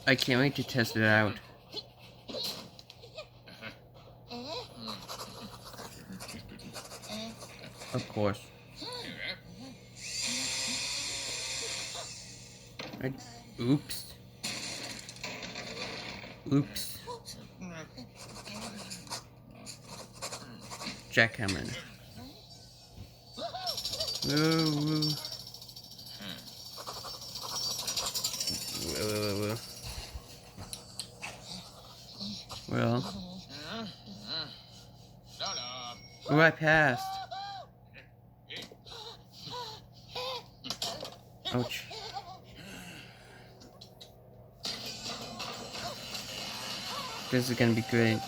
I can't wait to test it out. Of course. Oops. Oops. Jackhammer. Woo. Whoa. Well. Oh, I passed. Ouch. This is gonna be great.